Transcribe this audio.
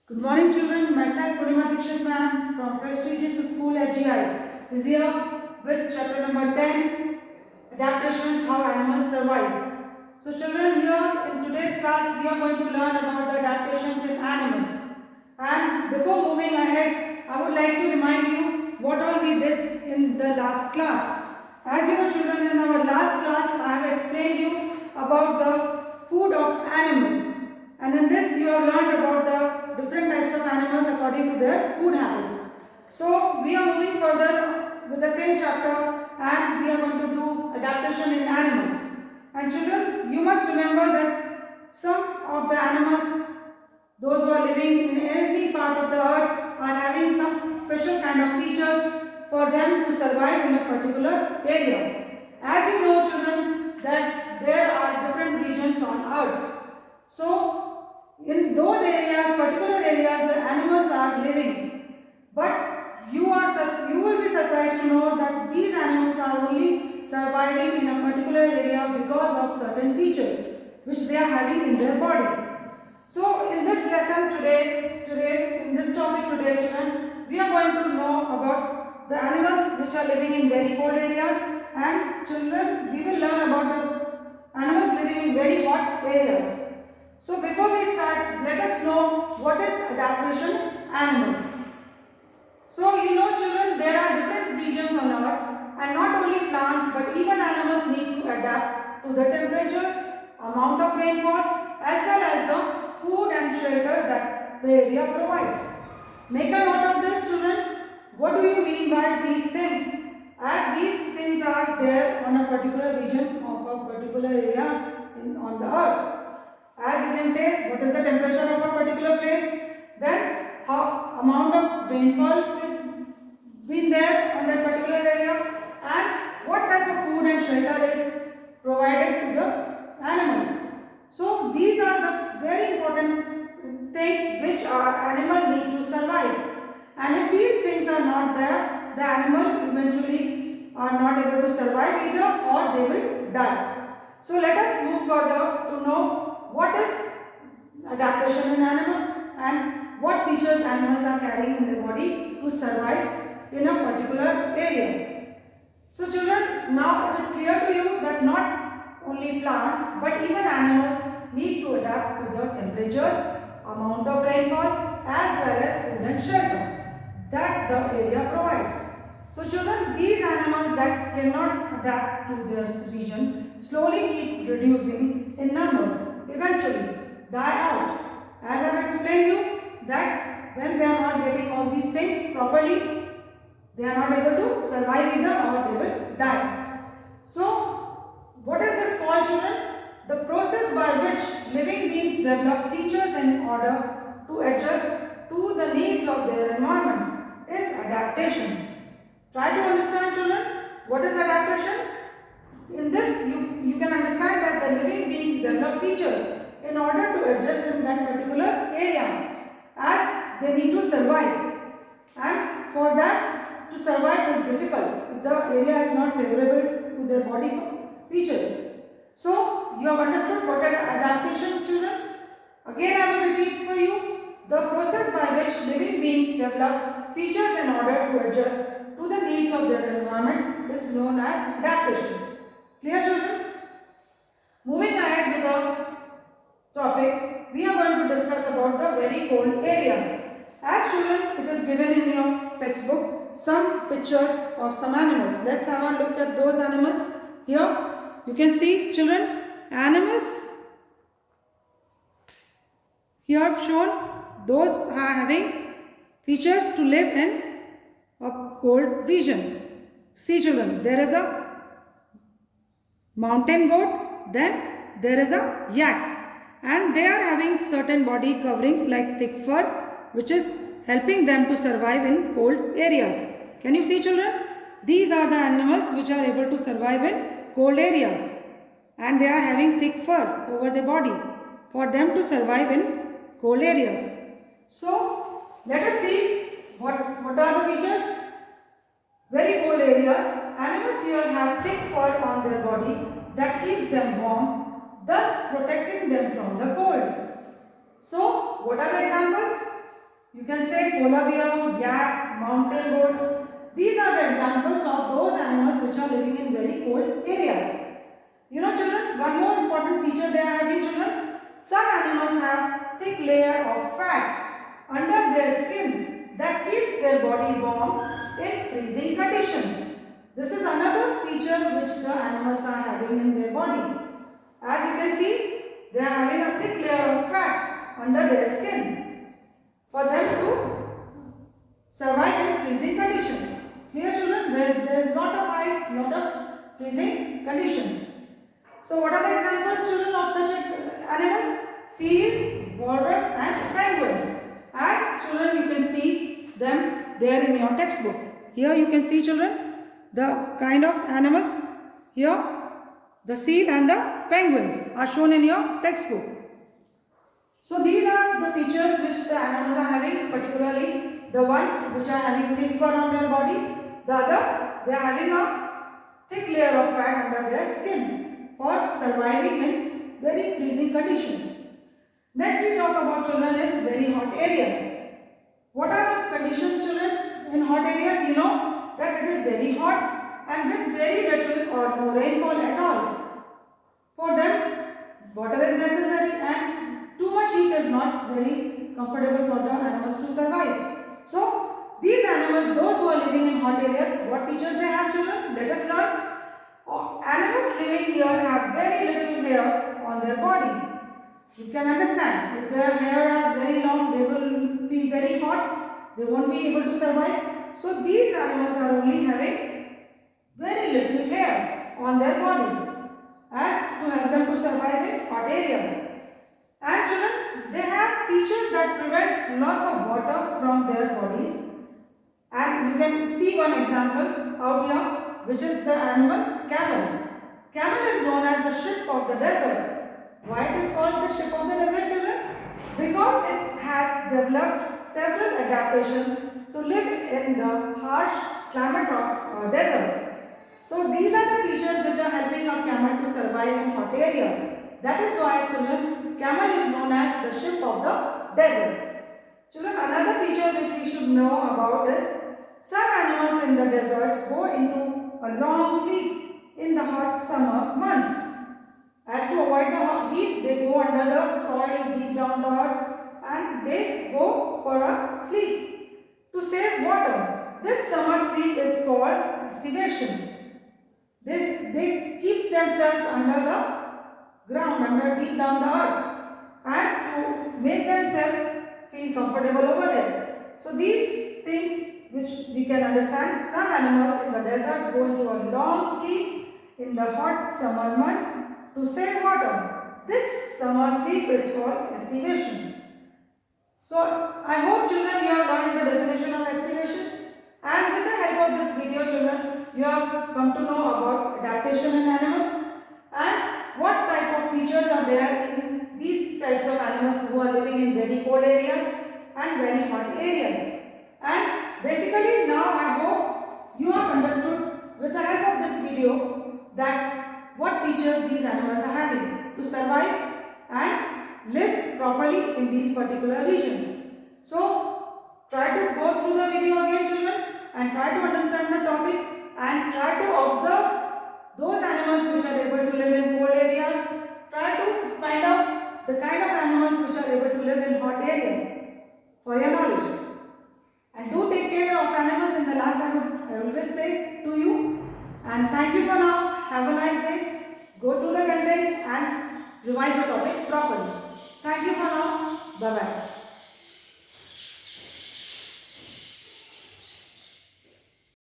Good morning, children. Myself, Purnima Dikshit ma'am from prestigious school AGI is here with chapter number 10, Adaptations, How Animals Survive. So, children, here in today's class, we are going to learn about the adaptations in animals. And before moving ahead, I would like to remind you what all we did in the last class. As you know, children, in our last class, I have explained you about the food of animals. And in this, you have learned about the different types of animals according to their food habits. So, we are moving further with the same chapter and we are going to do adaptation in animals. And children, you must remember that some of the animals, those who are living in any part of the earth, are having some special kind of features for them to survive in a particular area. As you know, children, that there are different regions on earth. So, in those areas, particular areas, the animals are living. But you will be surprised to know that these animals are only surviving in a particular area because of certain features which they are having in their body. So, in this lesson today, in this topic today, children, we are going to know about the animals which are living in very cold areas, and children, we will learn about the animals living in very hot areas. So before we start, let us know what is adaptation animals. So you know, children, there are different regions on earth, and not only plants but even animals need to adapt to the temperatures, amount of rainfall, as well as the food and shelter that the area provides. Make a note of this, children. What do you mean by these things? As these things are there on a particular region of a particular area on the earth. As you can say, what is the temperature of a particular place, then how amount of rainfall is been there on that particular area, and what type of food and shelter is provided to the animals. So these are the very important things which our animal need to survive. And if these things are not there, the animal eventually are not able to survive either, or they will die. So let us move further to know what is adaptation in animals and what features animals are carrying in their body to survive in a particular area. So children, now it is clear to you that not only plants but even animals need to adapt to the temperatures, amount of rainfall, as well as food and shelter that the area provides. So children, these animals that cannot adapt to their region slowly keep reducing in numbers, eventually die out. As I have explained you that when they are not getting all these things properly, they are not able to survive either, or they will die. So, what is this called, children? The process by which living beings develop features in order to adjust to the needs of their environment is adaptation. Try to understand, children, what is adaptation? In this, you can understand that the living beings develop features in order to adjust in that particular area, as they need to survive. And for that to survive is difficult if the area is not favorable to their body features. So, you have understood what is adaptation, children? Again, I will repeat for you. The process by which living beings develop features in order to adjust to the needs of their environment is known as adaptation. Clear, children? Moving ahead with the topic, we are going to discuss about the very cold areas. As children, it is given in your textbook some pictures of some animals. Let's have a look at those animals. Here, you can see, children, animals here shown. Those are having features to live in a cold region. See, children, there is a mountain goat, then there is a yak, and they are having certain body coverings like thick fur, which is helping them to survive in cold areas. Can you see, children? These are the animals which are able to survive in cold areas, and they are having thick fur over their body for them to survive in cold areas. So let us see what are the features. Very cold areas, animals here have thick fur on their body that keeps them warm, thus protecting them from the cold. So, what are the examples? You can say polar bear, yak, mountain goats. These are the examples of those animals which are living in very cold areas. You know children, one more important feature they are having children. Some animals have thick layer of fat under their skin that keeps their body warm in freezing conditions. This is another feature which the animals are having in their body. As you can see, they are having a thick layer of fat under their skin for them to survive in freezing conditions. Clear children? Where there is lot of ice, lot of freezing conditions. So what are the examples children of such animals? Seals, walrus and penguins. As children you can see them there in your textbook. Here you can see children the kind of animals. Here the seal and the penguins are shown in your textbook. So these are the features which the animals are having, particularly the one which are having thick fur on their body. The other, they are having a thick layer of fat under their skin for surviving in very freezing conditions. Next we talk about children is very hot areas. What are the conditions children in hot areas? You know that it is very hot and with very little or no rainfall at all. For them, water is necessary and too much heat is not very comfortable for the animals to survive. So, these animals, those who are living in hot areas, what features they have children? Let us learn. Animals living here have very little hair on their body. You can understand, if their hair is very long, they will feel very hot, they won't be able to survive. So, these animals are only having very little hair on their body as to help them to survive in hot areas. And children, they have features that prevent loss of water from their bodies. And you can see one example out here, which is the animal camel. Camel is known as the ship of the desert. Why it is called the ship of the desert children? Because it has developed several adaptations to live in the harsh climate of desert. So these are the features which are helping a camel to survive in hot areas. That is why children, camel is known as the ship of the desert. Children, another feature which we should know about is some animals in the deserts go into a long sleep in the hot summer months. As to avoid the hot heat, they go under the soil deep down the earth and they go for a sleep to save water. This summer sleep is called estivation. They keep themselves under the ground, under deep down the earth, and to make themselves feel comfortable over there. So these things which we can understand, some animals in the deserts go into a long sleep in the hot summer months to save water. This summer sleep is called estivation. So I hope children you have learned the definition of estivation, and with the help of this video children you have come to know about adaptation in animals and what type of features are there in these types of animals who are living in very cold areas and very hot areas. And basically now I hope you have understood with the help of this video that what features these animals are having to survive and live properly in these particular regions. So try to go through the video again children and try to understand the topic and try to observe those animals which are able to live in cold areas. Try to find out the kind of animals which are able to live in hot areas for your knowledge. And do take care of animals. In the last I always say to you. And thank you for now. Have a nice day. Go through the content and revise the topic properly. Thank you for now. Bye-bye.